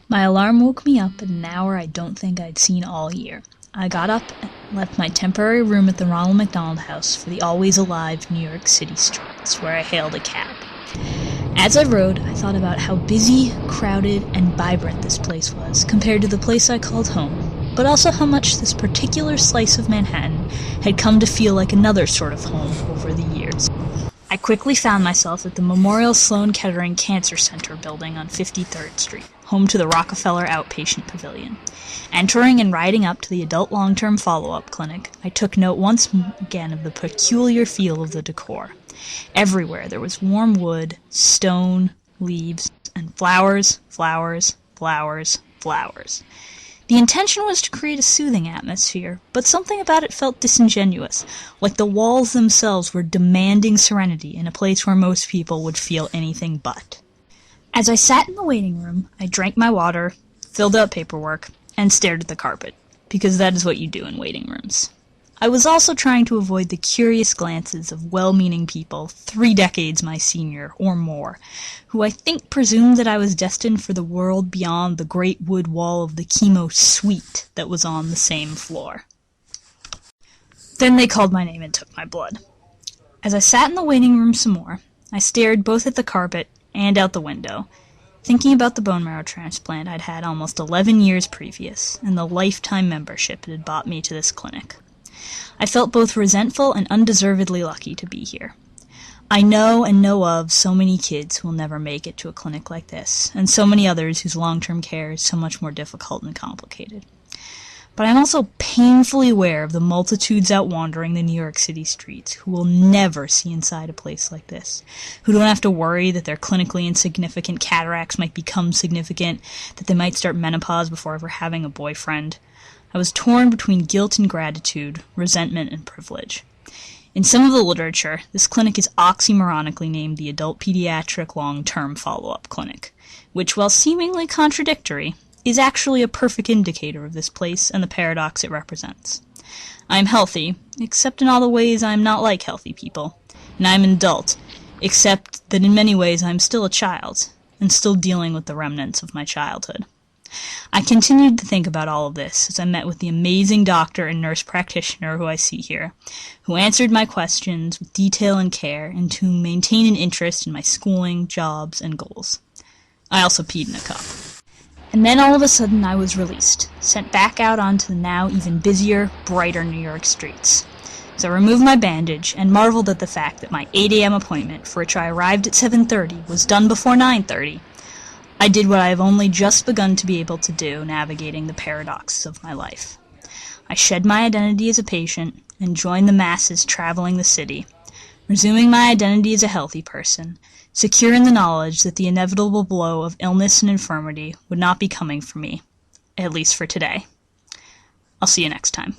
My alarm woke me up at an hour I don't think I'd seen all year. I got up and left my temporary room at the Ronald McDonald House for the always alive New York City streets, where I hailed a cab. As I rode, I thought about how busy, crowded, and vibrant this place was compared to the place I called home, but also how much this particular slice of Manhattan had come to feel like another sort of home over the years. I quickly found myself at the Memorial Sloan-Kettering Cancer Center building on 53rd Street, home to the Rockefeller Outpatient Pavilion. Entering and riding up to the adult long-term follow-up clinic, I took note once again of the peculiar feel of the decor. Everywhere there was warm wood, stone, leaves, and flowers, flowers, flowers, flowers. The intention was to create a soothing atmosphere, but something about it felt disingenuous, like the walls themselves were demanding serenity in a place where most people would feel anything but. As I sat in the waiting room, I drank my water, filled out paperwork, and stared at the carpet, because that is what you do in waiting rooms. I was also trying to avoid the curious glances of well-meaning people 3 decades my senior, or more, who I think presumed that I was destined for the world beyond the great wood wall of the chemo suite that was on the same floor. Then they called my name and took my blood. As I sat in the waiting room some more, I stared both at the carpet and out the window, thinking about the bone marrow transplant I'd had almost 11 years previous, and the lifetime membership it had bought me to this clinic. I felt both resentful and undeservedly lucky to be here. I know and know of so many kids who will never make it to a clinic like this, and so many others whose long-term care is so much more difficult and complicated. But I'm also painfully aware of the multitudes out wandering the New York City streets who will never see inside a place like this, who don't have to worry that their clinically insignificant cataracts might become significant, that they might start menopause before ever having a boyfriend. I was torn between guilt and gratitude, resentment and privilege. In some of the literature, this clinic is oxymoronically named the Adult Pediatric Long-Term Follow-Up Clinic, which, while seemingly contradictory, is actually a perfect indicator of this place and the paradox it represents. I am healthy, except in all the ways I am not like healthy people, and I am an adult, except that in many ways I am still a child, and still dealing with the remnants of my childhood. I continued to think about all of this as I met with the amazing doctor and nurse practitioner who I see here, who answered my questions with detail and care, and to maintain an interest in my schooling, jobs, and goals. I also peed in a cup. And then all of a sudden I was released, sent back out onto the now even busier, brighter New York streets. So I removed my bandage and marveled at the fact that my 8 a.m. appointment, for which I arrived at 7:30, was done before 9:30. I did what I have only just begun to be able to do, navigating the paradoxes of my life. I shed my identity as a patient and joined the masses traveling the city, resuming my identity as a healthy person, secure in the knowledge that the inevitable blow of illness and infirmity would not be coming for me, at least for today. I'll see you next time.